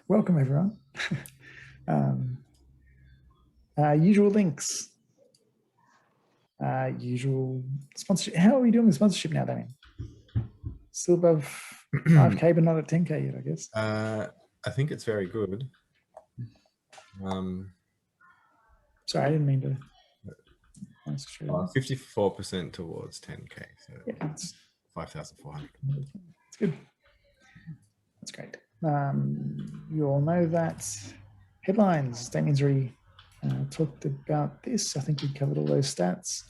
Welcome, everyone. Usual links. Usual sponsorship. How are we doing with sponsorship now, Damien? Still above 5K, but not at 10K yet, I guess. I think it's very good. Sorry, I didn't mean to. 54% towards 10K. So yeah, it's 5,400. It's good. That's great. You all know that headlines. Damien's already talked about this. I think we covered all those stats.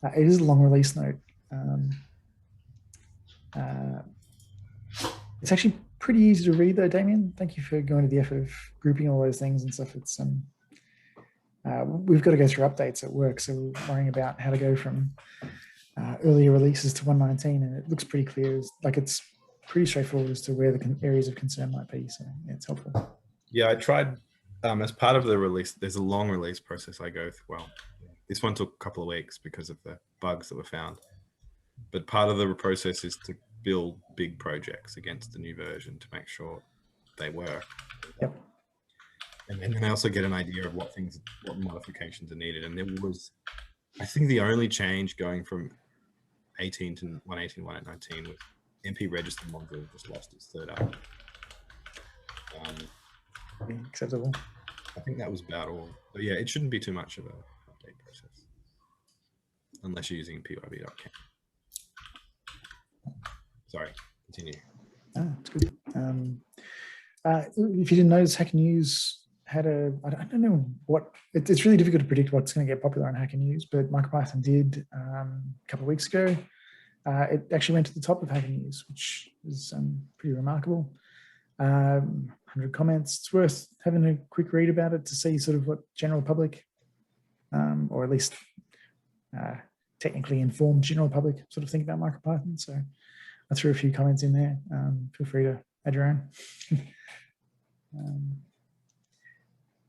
It is a long release note. It's actually pretty easy to read though, Damien. Thank you for going to the effort of grouping all those things and stuff. It's we've got to go through updates at work, so we're worrying about how to go from earlier releases to 119, and it looks pretty clear. It's pretty straightforward as to where the areas of concern might be, so yeah, it's helpful. Yeah, I tried as part of the release. There's a long release process I go through. Well, this one took a couple of weeks because of the bugs that were found, but part of the process is to build big projects against the new version to make sure they work. Yep. And then I also get an idea of what modifications are needed. And there was, I think the only change going from 18 to 118, 119 was MP register module just lost its third up. Acceptable. I think that was about all. But yeah, it shouldn't be too much of an update process. Unless you're using pyb.cam. Sorry, continue. It's good. If you didn't notice, Hacker News had I don't know what, it's really difficult to predict what's going to get popular on Hacker News, but Micropython did a couple of weeks ago. It actually went to the top of Hacker News, which is pretty remarkable. 100 comments. It's worth having a quick read about it to see sort of what general public, or at least technically informed general public sort of think about Micropython. So I threw a few comments in there. Feel free to add your own.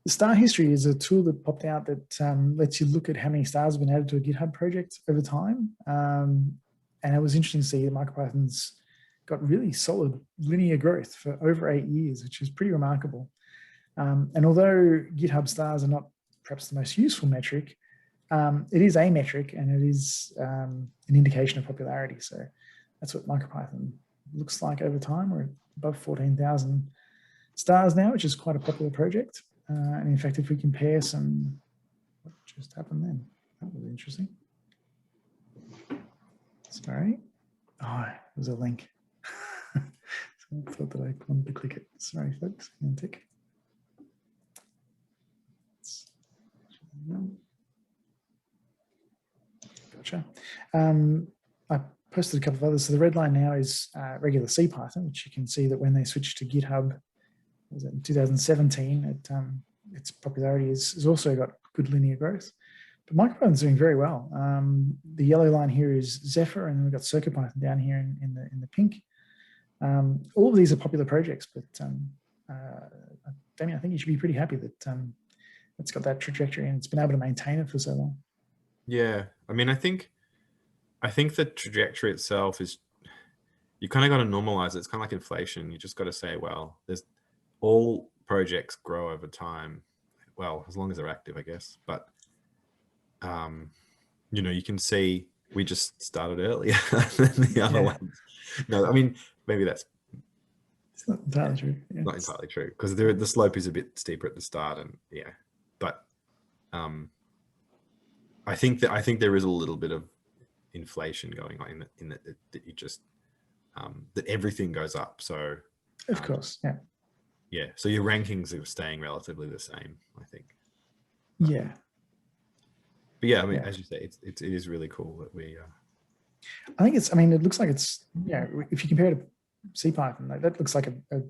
The star history is a tool that popped out that lets you look at how many stars have been added to a GitHub project over time. And it was interesting to see that Micropython's got really solid linear growth for over 8 years, which is pretty remarkable. And although GitHub stars are not perhaps the most useful metric, it is a metric and it is an indication of popularity. So that's what Micropython looks like over time. We're above 14,000 stars now, which is quite a popular project. And in fact, if we compare what just happened then? That was interesting. Sorry. Oh, there's a link. So I thought that I wanted to click it. Sorry, folks. Hang on a tick. Gotcha. I posted a couple of others. So the red line now is regular CPython, which you can see that when they switched to GitHub, was it in 2017, its popularity has also got good linear growth. But Micropython's doing very well. The yellow line here is Zephyr, and we've got CircuitPython down here in the pink. All of these are popular projects, but Damien, I think you should be pretty happy that it's got that trajectory and it's been able to maintain it for so long. Yeah, I mean, I think the trajectory itself is, you kind of got to normalize it. It's kind of like inflation. You just got to say, well, there's all projects grow over time. Well, as long as they're active, I guess. But, you know, you can see we just started earlier than the other ones. No, I mean, maybe it's not entirely true. Yeah. Not entirely true, because the slope is a bit steeper at the start, and yeah, but I think there is a little bit of inflation going on in that you just that everything goes up. So of course, yeah. So your rankings are staying relatively the same, I think. Yeah. But yeah, I mean, as you say, it is really cool that we. I think it's. I mean, it looks like it's. Yeah, if you compare it to CPython, that looks like a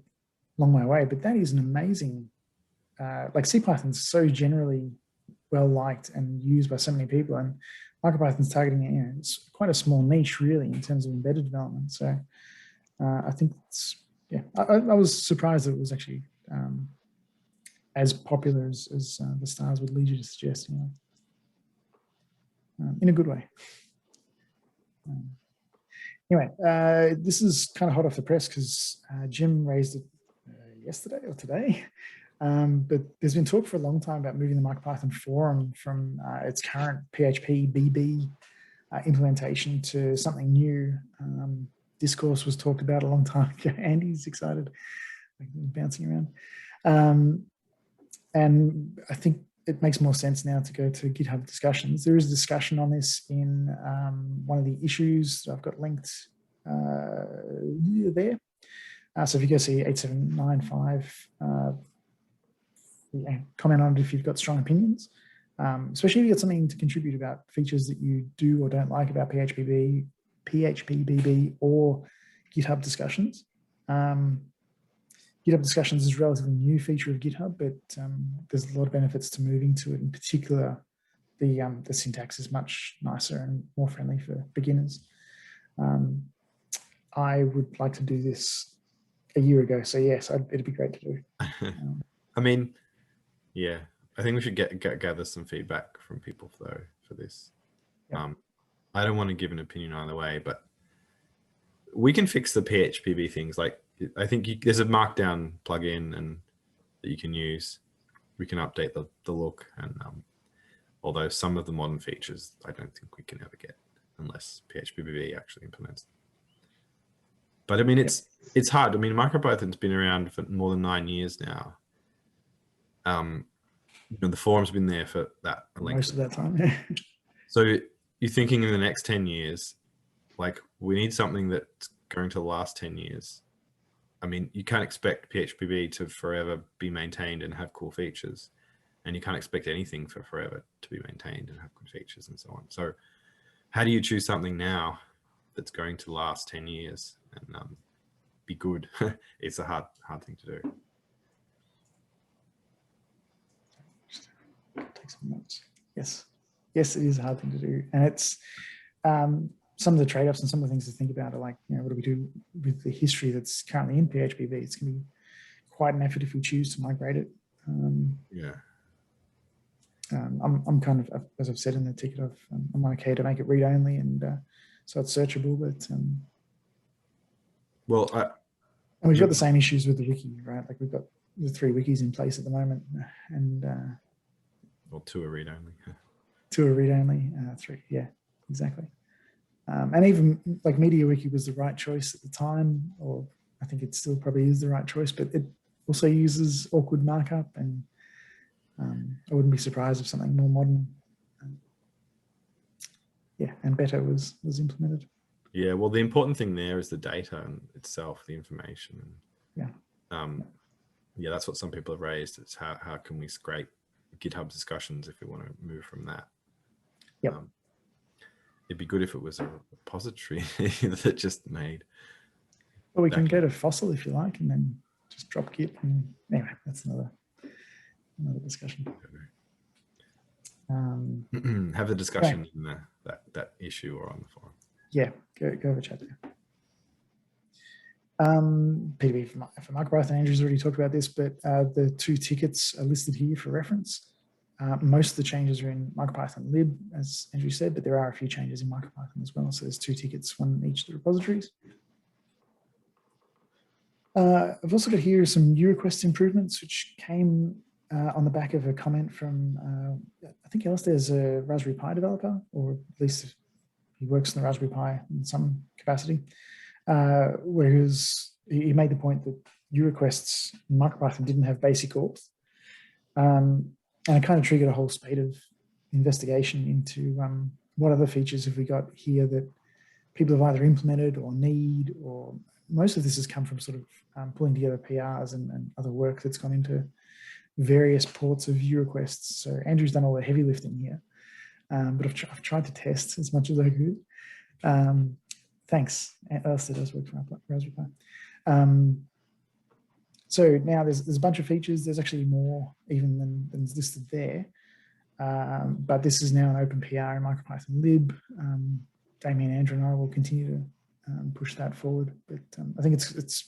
long way away. But that is an amazing. Like CPython's so generally well liked and used by so many people, and Micropython's targeting it's quite a small niche really in terms of embedded development. So I think it's I was surprised that it was actually as popular as the stars would lead you to suggest. In a good way. Anyway, this is kind of hot off the press because Jim raised it yesterday or today. But there's been talk for a long time about moving the Micropython forum from its current PHP BB implementation to something new. Discourse was talked about a long time ago. Andy's excited, bouncing around. And I think it makes more sense now to go to GitHub discussions. There is a discussion on this in one of the issues that I've got linked there. So if you go see 8795, comment on it if you've got strong opinions, especially if you've got something to contribute about features that you do or don't like about PHP BB or GitHub discussions. GitHub discussions is a relatively new feature of GitHub, but there's a lot of benefits to moving to it. In particular, the syntax is much nicer and more friendly for beginners. I would like to do this a year ago, so yes, it'd be great to do. I mean, yeah, I think we should gather some feedback from people though for this. Yeah. I don't want to give an opinion either way, but we can fix the PHP things. Like, I think there's a markdown plugin and that you can use. We can update the look, and although some of the modern features I don't think we can ever get unless PHP BB actually implements them. But I mean, it's hard. I mean, Micropython's been around for more than 9 years now. You know, the forum's been there for that length. Most of that time. So you're thinking in the next 10 years, like, we need something that's going to last 10 years. I mean, you can't expect PHP to forever be maintained and have cool features. And you can't expect anything for forever to be maintained and have good features and so on. So how do you choose something now that's going to last 10 years and be good? It's a hard thing to do. Take some notes. Yes, it is a hard thing to do. And it's some of the trade-offs and some of the things to think about are like, you know, what do we do with the history that's currently in PHP? It's going to be quite an effort if we choose to migrate it. Yeah. I'm kind of, as I've said in the ticket, I'm okay to make it read-only and so it's searchable, but and we've got the same issues with the wiki, right? Like, we've got the 3 wikis in place at the moment, and well, 2 are read-only. 2 are read-only, 3, yeah, exactly. And even like MediaWiki was the right choice at the time, or I think it still probably is the right choice, but it also uses awkward markup, and I wouldn't be surprised if something more modern, and better was implemented. Yeah, well, the important thing there is the data and itself, the information. Yeah. Yeah, that's what some people have raised. It's how can we scrape GitHub discussions if we want to move from that. Yep. It'd be good if it was a repository that just made. Well, we can go to Fossil if you like, and then just drop Git. And anyway, that's another discussion. Have the discussion in that issue or on the forum. Yeah, go have a chat there. PDB for Micropython, Andrew's already talked about this, but the 2 tickets are listed here for reference. Most of the changes are in Micropython lib, as Andrew said, but there are a few changes in Micropython as well. So there's 2 tickets, one in each of the repositories. I've also got here some U-request improvements, which came on the back of a comment from, I think Alistair's a Raspberry Pi developer, or at least he works on the Raspberry Pi in some capacity, where he made the point that U-requests in Micropython didn't have basic auth. And it kind of triggered a whole spate of investigation into what other features have we got here that people have either implemented or need, or most of this has come from sort of pulling together PRs and other work that's gone into various ports of view requests. So Andrew's done all the heavy lifting here, but I've tried to test as much as I could. Thanks. Alistair does work for Raspberry Pi. So now there's a bunch of features. There's actually more even than is listed there. But this is now an open PR in Micropython lib. Damien, Andrew, and I will continue to push that forward. But I think it's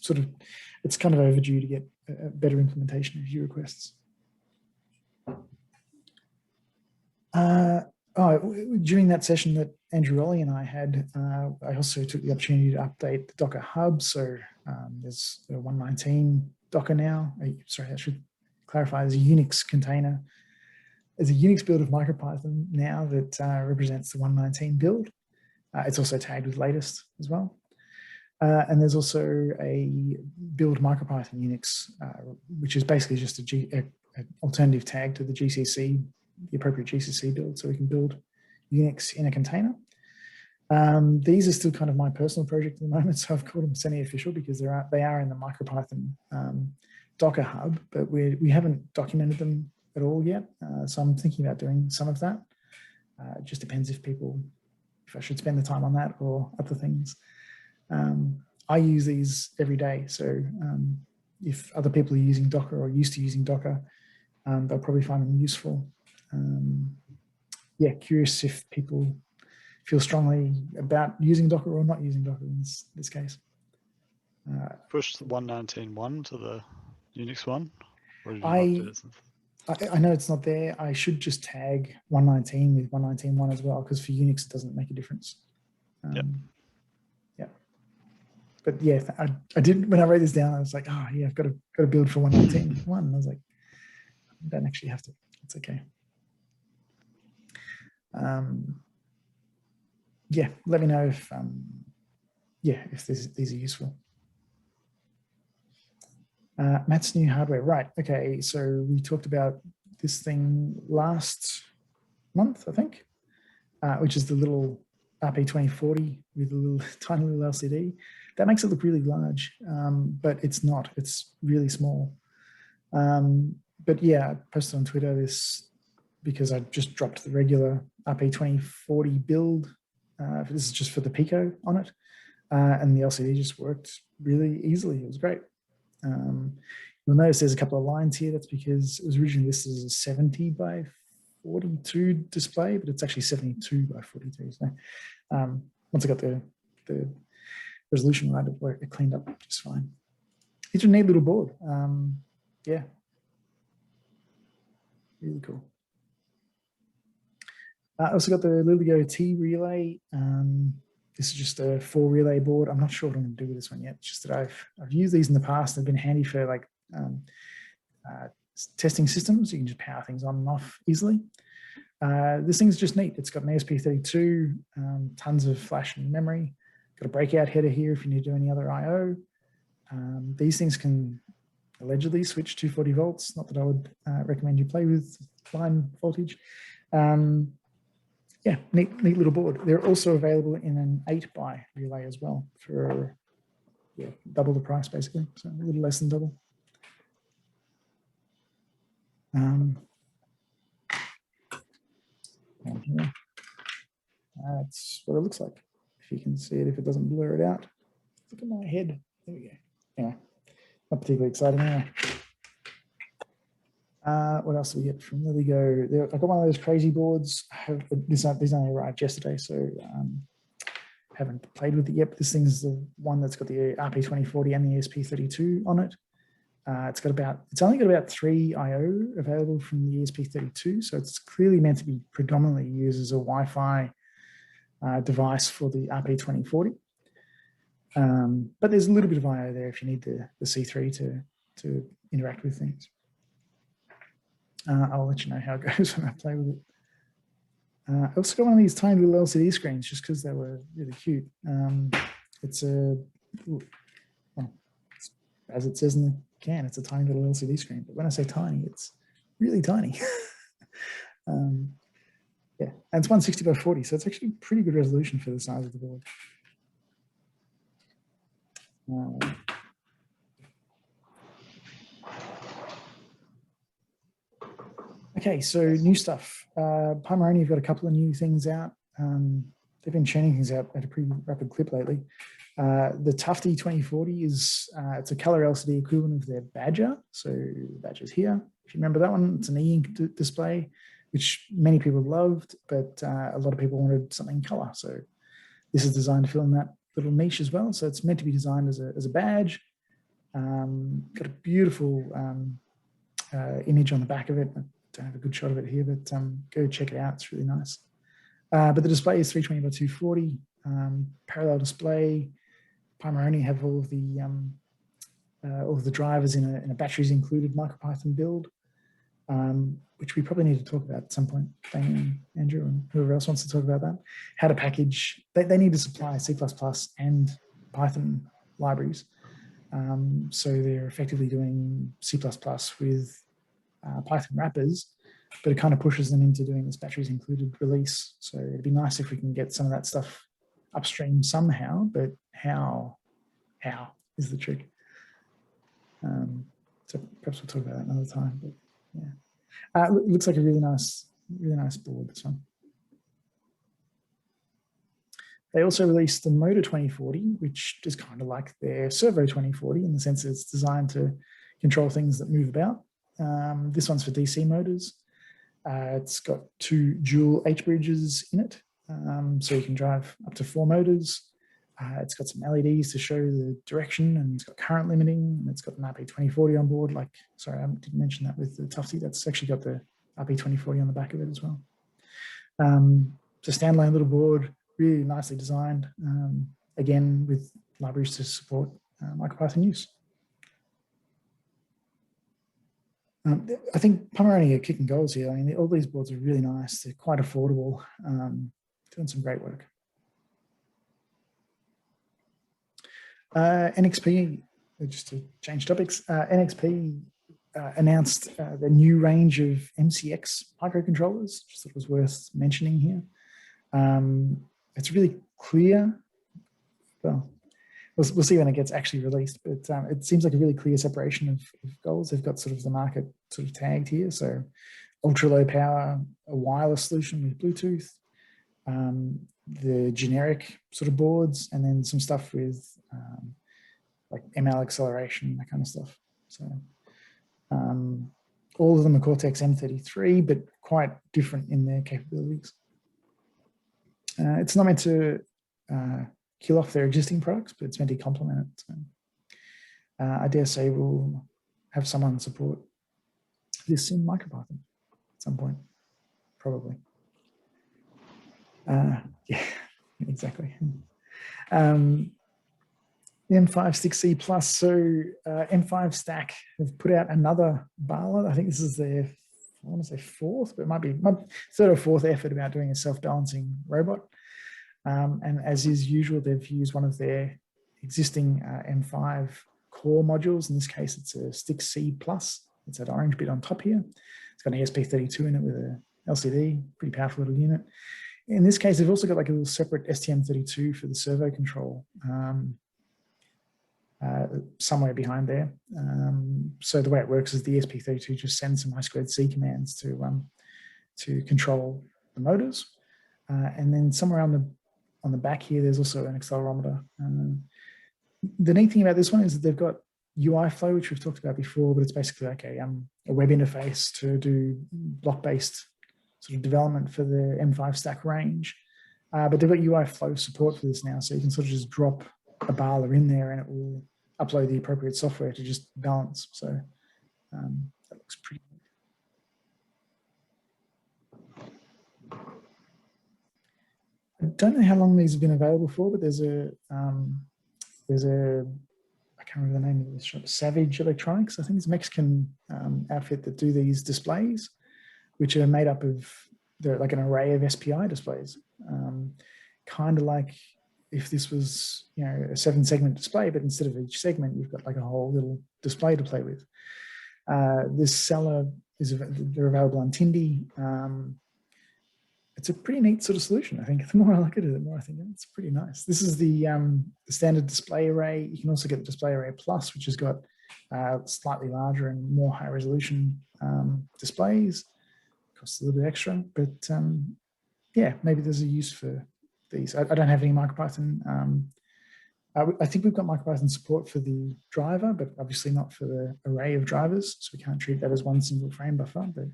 kind of overdue to get a better implementation of view requests. During that session that Andrew Rowley and I had, I also took the opportunity to update the Docker Hub. So there's 119 Docker now. Sorry, I should clarify. There's a Unix container. There's a Unix build of MicroPython now that represents the 1.19 build. It's also tagged with latest as well. And there's also a build MicroPython Unix, which is basically just an alternative tag to the GCC, the appropriate GCC build, so we can build Unix in a container. These are still kind of my personal project at the moment, so I've called them semi-official because they are in the MicroPython Docker hub, but we haven't documented them at all yet. So I'm thinking about doing some of that. It just depends if I should spend the time on that or other things. I use these every day, so if other people are using Docker or used to using Docker, they'll probably find them useful. Yeah, curious if people feel strongly about using Docker or not using Docker in this case. Push the 1.19.1 to the Unix one? Or did you not do it? I know it's not there. I should just tag 1.19 with 1.19.1 as well, because for Unix it doesn't make a difference. Yep. Yeah. But yeah, I did, when I wrote this down, I was like, oh yeah, I've got to build for 1.19.1. And I was like, I don't actually have to. It's okay. Yeah, let me know if if these are useful. Matt's new hardware, right? Okay, so we talked about this thing last month, I think, which is the little RP2040 with a little tiny little LCD. That makes it look really large, but it's not. It's really small. But yeah, I posted on Twitter this because I just dropped the regular RP2040 build. This is just for the Pico on it, and the LCD just worked really easily. It was great. You'll notice there's a couple of lines here. That's because it was originally listed as a 70 by 42 display, but it's actually 72 by 42. So once I got the resolution right, it cleaned up just fine. It's a neat little board. Yeah, really cool. I also got the Lugo T Relay. This is just a 4 relay board. I'm not sure what I'm going to do with this one yet. It's just that I've used these in the past. They've been handy for like testing systems. You can just power things on and off easily. This thing's just neat. It's got an ESP32, tons of flash and memory. Got a breakout header here if you need to do any other I/O. These things can allegedly switch 240 volts. Not that I would recommend you play with line voltage. Yeah, neat little board. They're also available in an 8 by relay as well for double the price basically, so a little less than double. That's what it looks like. If you can see it, if it doesn't blur it out. Look at my head. There we go. Anyway, not particularly exciting anyway. What else do we get from Lugo? I got one of those crazy boards. These only arrived yesterday, so haven't played with it yet. But this thing is the one that's got the RP2040 and the ESP32 on it. It's only got about 3 I/O available from the ESP32, so it's clearly meant to be predominantly used as a Wi-Fi device for the RP2040. But there's a little bit of I/O there if you need the C3 to interact with things. I'll let you know how it goes when I play with it. I also got one of these tiny little LCD screens just because they were really cute. It's as it says in the can, it's a tiny little LCD screen. But when I say tiny, it's really tiny. Yeah, and it's 160 by 40, so it's actually pretty good resolution for the size of the board. Okay, so new stuff. Pomeranian have got a couple of new things out. They've been churning things out at a pretty rapid clip lately. The Tufte 2040 is it's a color LCD equivalent of their Badger. So the Badger's here. If you remember that one, it's an e-ink display, which many people loved, but a lot of people wanted something color. So this is designed to fill in that little niche as well. So it's meant to be designed as a badge. Got a beautiful image on the back of it. I don't have a good shot of it here, but go check it out. It's really nice. But the display is 320 by 240, parallel display. Pomeranian have all of the all of the drivers in a batteries included Micropython build, which we probably need to talk about at some point, Damien, Andrew, and whoever else wants to talk about that. How to package, they need to supply C++ and Python libraries. So they're effectively doing C++ with Python wrappers, but it kind of pushes them into doing this batteries included release. So it'd be nice if we can get some of that stuff upstream somehow, but how is the trick. So perhaps we'll talk about that another time, but yeah. It looks like a really nice board, this one. They also released the Moto 2040, which is kind of like their Servo 2040 in the sense that it's designed to control things that move about. This one's for DC motors. It's got 2 dual H bridges in it, so you can drive up to 4 motors. It's got some LEDs to show the direction, and it's got current limiting, and it's got an RP2040 on board. Like, sorry, I didn't mention that with the Tufte. That's actually got the RP2040 on the back of it as well. It's a standalone little board, really nicely designed, again, with libraries to support Micropython use. I think Pomerania are kicking goals here. I mean, all these boards are really nice. They're quite affordable, doing some great work. NXP, just to change topics, NXP announced the new range of MCX microcontrollers. Just thought it was worth mentioning here. It's really clear. Well, we'll see when it gets actually released, but it seems like a really clear separation of goals. They've got sort of the market sort of tagged here. So ultra low power, a wireless solution with Bluetooth, the generic sort of boards, and then some stuff with like ML acceleration, that kind of stuff. So all of them are Cortex M33, but quite different in their capabilities. It's not meant to kill off their existing products, but it's meant to complement it. So, I dare say we'll have someone support this in Micropython at some point, probably. Yeah, exactly. The M5 6C+, so M5 Stack have put out another Bala. I think this is their, I want to say 4th, but it might be 3rd or 4th effort about doing a self-balancing robot. And as is usual, they've used one of their existing M5 core modules. In this case, it's a Stick C+. It's that orange bit on top here. It's got an ESP32 in it with a LCD, pretty powerful little unit. In this case, they've also got like a little separate STM32 for the servo control somewhere behind there. So the way it works is the ESP32 just sends some I2C commands to control the motors. And then somewhere on the back here, there's also an accelerometer. The neat thing about this one is that they've got UI flow, which we've talked about before, but it's basically like a web interface to do block-based sort of development for the M5 Stack range. But they've got UI flow support for this now, so you can sort of just drop a Bala in there and it will upload the appropriate software to just balance. So that looks pretty good. I don't know how long these have been available for, but there's a I can't remember the name of this shop, Savage Electronics. I think it's a Mexican outfit that do these displays, which are made up of, they're like an array of SPI displays. Kind of like if this was, you know, a 7-segment display, but instead of each segment, you've got like a whole little display to play with. This seller they're available on Tindy. It's a pretty neat sort of solution. I think the more I look at it, the more I think it's pretty nice. This is the standard display array. You can also get the display array plus, which has got slightly larger and more high resolution displays. Costs a little bit extra, but yeah, maybe there's a use for these. I don't have any Micropython. I think we've got Micropython support for the driver, but obviously not for the array of drivers. So we can't treat that as one single frame buffer, but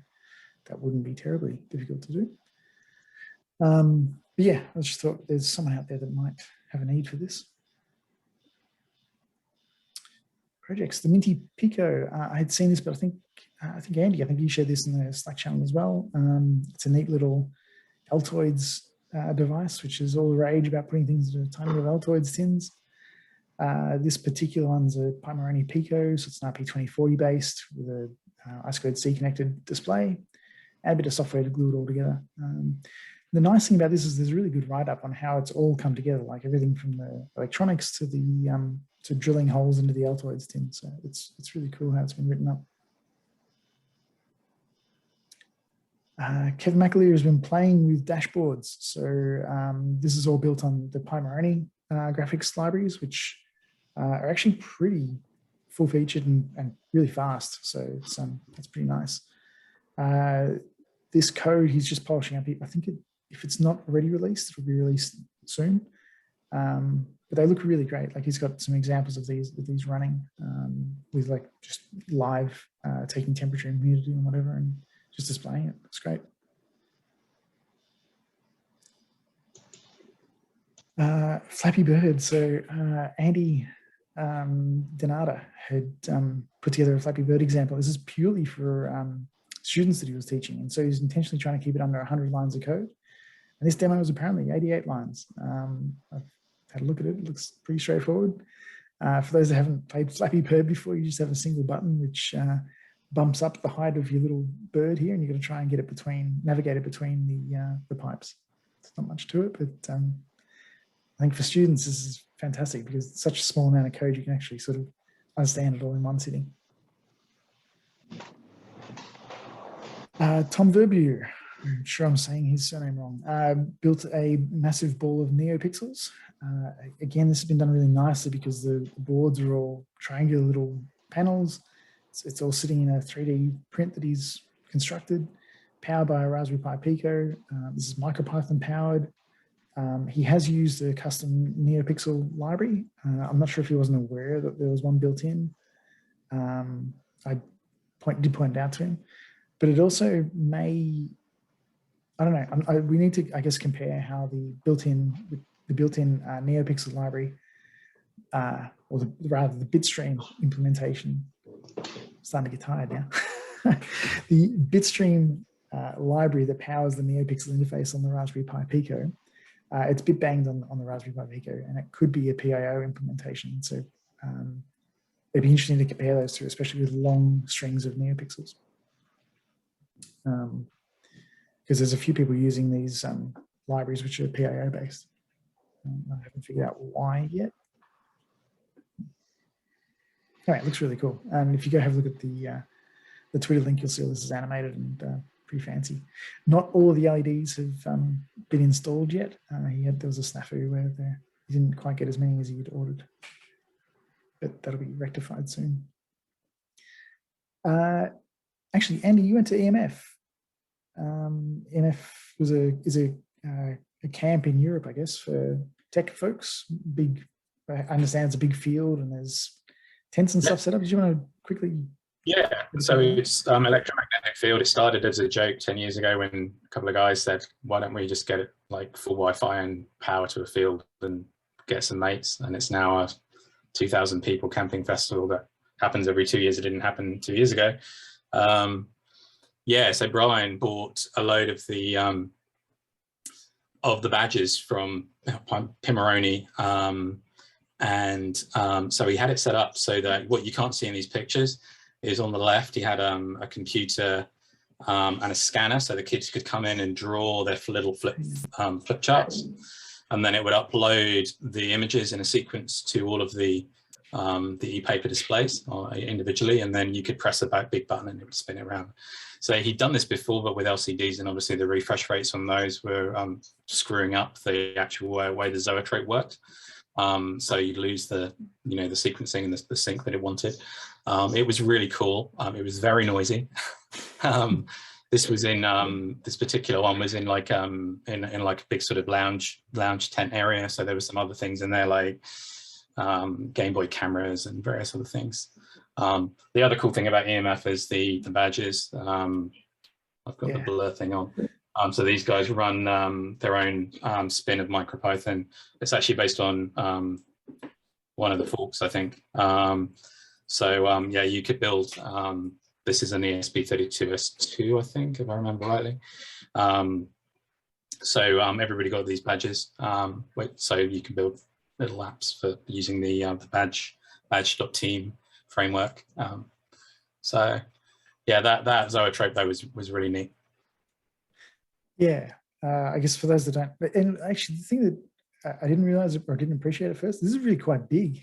that wouldn't be terribly difficult to do. But yeah, I just thought there's someone out there that might have a need for this. Projects, the Minty Pico. I had seen this, but I think Andy, I think you shared this in the Slack channel as well. It's a neat little Altoids device, which is all the rage about putting things into tiny little Altoids tins. This particular one's a Minty Pico, so it's an RP2040 based with a I2C connected display, and a bit of software to glue it all together. The nice thing about this is there's a really good write-up on how it's all come together, like everything from the electronics to the to drilling holes into the Altoids tin. So it's really cool how it's been written up. Kevin McAleer has been playing with dashboards. So this is all built on the Minty graphics libraries, which are actually pretty full-featured and really fast. So it's pretty nice. This code he's just polishing up. I think if it's not already released, it'll be released soon. But they look really great. Like he's got some examples of these running with like just live taking temperature and humidity and whatever, and just displaying it. It's great. Flappy Bird. So Andy Donata had put together a Flappy Bird example. This is purely for students that he was teaching. And so he's intentionally trying to keep it under 100 lines of code. And this demo was apparently 88 lines. I've had a look at it. It looks pretty straightforward. For those that haven't played Flappy Bird before, you just have a single button which bumps up the height of your little bird here, and you've got to try and get it navigate it between the pipes. There's not much to it, but I think for students this is fantastic because it's such a small amount of code you can actually sort of understand it all in one sitting. Tom Verbier, I'm sure I'm saying his surname wrong, built a massive ball of Neopixels. Again, this has been done really nicely because the boards are all triangular little panels. It's all sitting in a 3D print that he's constructed, powered by a Raspberry Pi Pico. This is Micropython powered. He has used a custom Neopixel library. I'm not sure if he wasn't aware that there was one built in. I did point it out to him, but it also may, I don't know, we need to, I guess, compare how the built-in Neopixel library, or rather the bitstream implementation, starting to get tired now. The bitstream library that powers the Neopixel interface on the Raspberry Pi Pico, it's bit banged on the Raspberry Pi Pico, and it could be a PIO implementation. So it'd be interesting to compare those two, especially with long strings of Neopixels. Because there's a few people using these libraries which are PIO based. I haven't figured out why yet. Anyway, it looks really cool. And if you go have a look at the Twitter link, you'll see this is animated and pretty fancy. Not all of the LEDs have been installed yet. There was a snafu where he didn't quite get as many as he had ordered, but that'll be rectified soon. Actually, Andy, you went to EMF. EMF is a camp in Europe, I guess, for tech folks. Big, I understand it's a big field and there's tents and stuff set up. Did you want to quickly? Yeah, so it's electromagnetic field. It started as a joke 10 years ago when a couple of guys said, why don't we just get it like full Wi-Fi and power to a field and get some mates? And it's now a 2,000 people camping festival that happens every 2 years. It didn't happen 2 years ago. Yeah, so Brian bought a load of the badges from Pimoroni, so he had it set up so that what you can't see in these pictures is on the left. He had a computer and a scanner, so the kids could come in and draw their little flip charts, and then it would upload the images in a sequence to all of the e-paper displays individually, and then you could press a big button and it would spin it around. So he'd done this before, but with LCDs, and obviously the refresh rates on those were screwing up the actual way the Zoetrope worked. So you'd lose the sequencing and the sync that it wanted. It was really cool. It was very noisy. This was in this particular one was in like in like a big sort of lounge tent area. So there were some other things in there like Game Boy cameras and various other things. The other cool thing about EMF is the badges. I've got the blur thing on. So these guys run their own spin of Micropython. It's actually based on one of the forks, I think. Yeah, you could build, this is an ESP32S2, I think, if I remember rightly. Everybody got these badges, so you can build little apps for using the badge.team framework. So yeah, that zoetrope though was really neat. Yeah, I guess for those that don't, and actually the thing that I didn't realize or didn't appreciate at first, this is really quite big.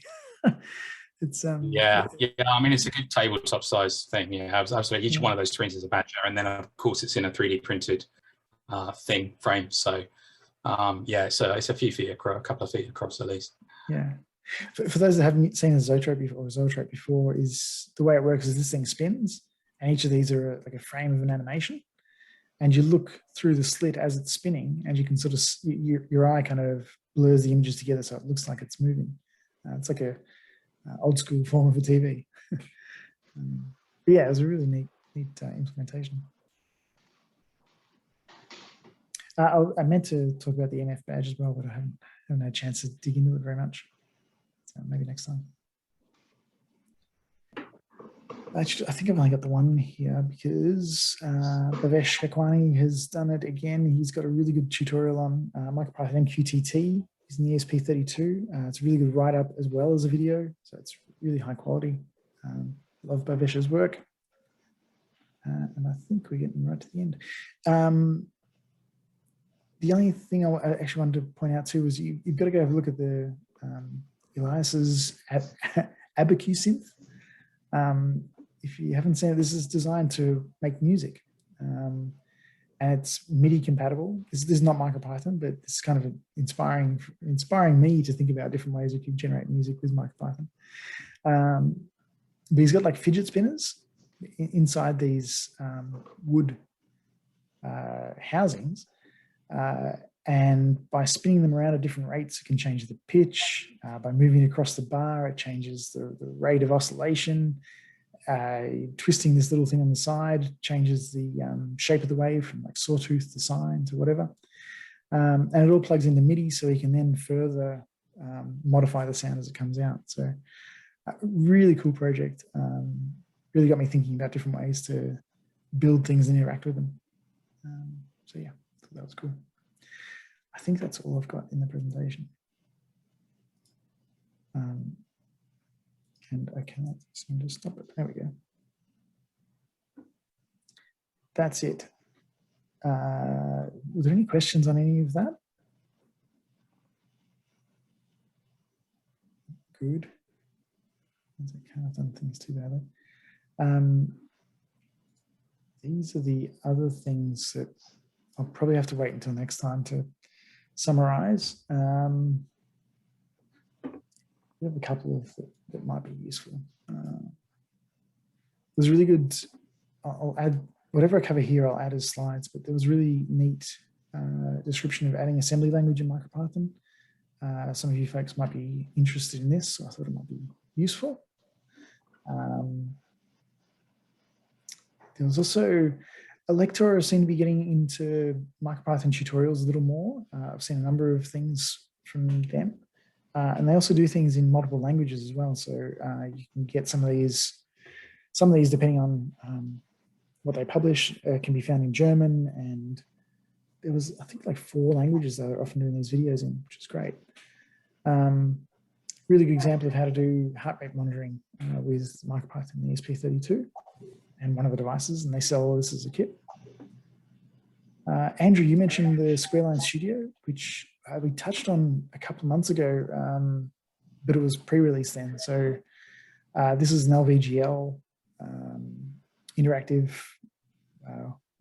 It's yeah. I mean, it's a good tabletop size thing. Yeah, absolutely. Each Yeah. one of those screens is a badger, and then of course it's in a 3D printed frame. So yeah, so it's a few feet across, a couple of feet across at least. Yeah. For those that haven't seen a zoetrope before, or a zoetrope before, is the way it works is this thing spins, and each of these are like a frame of an animation, and you look through the slit as it's spinning, and you can sort of your eye kind of blurs the images together, so it looks like it's moving. It's like a old school form of a TV. But yeah, it was a really neat implementation. I meant to talk about the NF badge as well, but I haven't had a chance to dig into it very much. So maybe next time. Actually, I think I've only got the one here because Bhavesh Hekwani has done it again. He's got a really good tutorial on Micropython MQTT using the ESP32. It's a really good write-up as well as a video, so it's really high quality. Love Bhavesh's work. And I think we're getting right to the end. The only thing I actually wanted to point out too was you've got to go have a look at the Elias's Abiquiu synth. If you haven't seen it, this is designed to make music, and it's MIDI compatible. This is not MicroPython, but it's kind of inspiring me to think about different ways we could generate music with MicroPython. But he's got like fidget spinners inside these wood housings. And by spinning them around at different rates, it can change the pitch. By moving across the bar, it changes the rate of oscillation. Twisting this little thing on the side changes the shape of the wave from like sawtooth to sine to whatever. And it all plugs into MIDI, so you can then further modify the sound as it comes out. So really cool project. Really got me thinking about different ways to build things and interact with them. So yeah, that was cool. I think that's all I've got in the presentation. And I cannot seem to stop it. There we go. That's it. Were there any questions on any of that? Good. I can't have done things too badly. These are the other things that I'll probably have to wait until next time to summarize. We have a couple of that might be useful. There's really good, I'll add, whatever I cover here, I'll add as slides, but there was really neat description of adding assembly language in MicroPython. Some of you folks might be interested in this, so I thought it might be useful. There was also a lecturer seemed to be getting into MicroPython tutorials a little more. I've seen a number of things from them. And they also do things in multiple languages as well. So you can get some of these depending on what they publish, can be found in German. And there was, I think, like 4 languages that are often doing these videos in, which is great. Really good example of how to do heart rate monitoring with MicroPython and ESP32 and one of the devices, and they sell all this as a kit. Andrew, you mentioned the Squareline Studio, which we touched on a couple of months ago, but it was pre-release then. So this is an LVGL interactive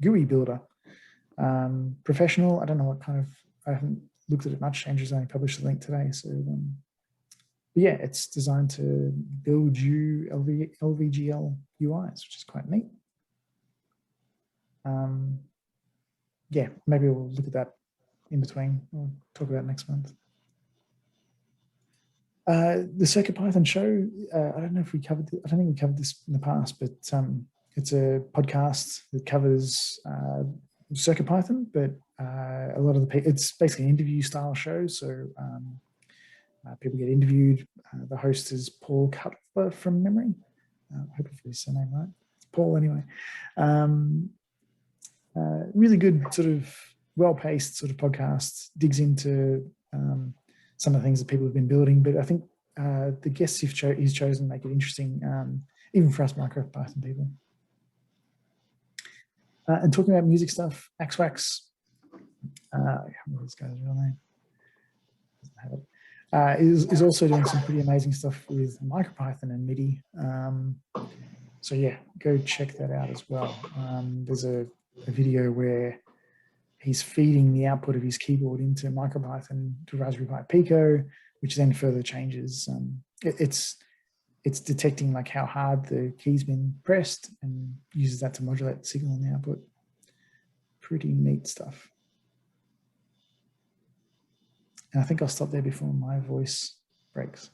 GUI builder. Professional, I don't know what kind of, I haven't looked at it much. Andrew's only published the link today. So but yeah, it's designed to build you LVGL UIs, which is quite neat. Yeah, maybe we'll look at that in between. We'll talk about it next month. The CircuitPython show, I don't know if we covered, I don't think we covered this in the past, but it's a podcast that covers CircuitPython, but a lot of the people, it's basically an interview style show. So people get interviewed. The host is Paul Cutler from memory. Hopefully his surname right. It's Paul anyway. Really good sort of well-paced sort of podcast, digs into some of the things that people have been building. But I think the guests he's chosen make it interesting, even for us MicroPython people. And talking about music stuff, Axwax, I can't remember this guy's real name. Doesn't have it. Is also doing some pretty amazing stuff with MicroPython and MIDI. So yeah, go check that out as well. There's a video where he's feeding the output of his keyboard into MicroPython to Raspberry Pi Pico, which then further changes. It's detecting like how hard the key's been pressed and uses that to modulate the signal in the output. Pretty neat stuff. And I think I'll stop there before my voice breaks.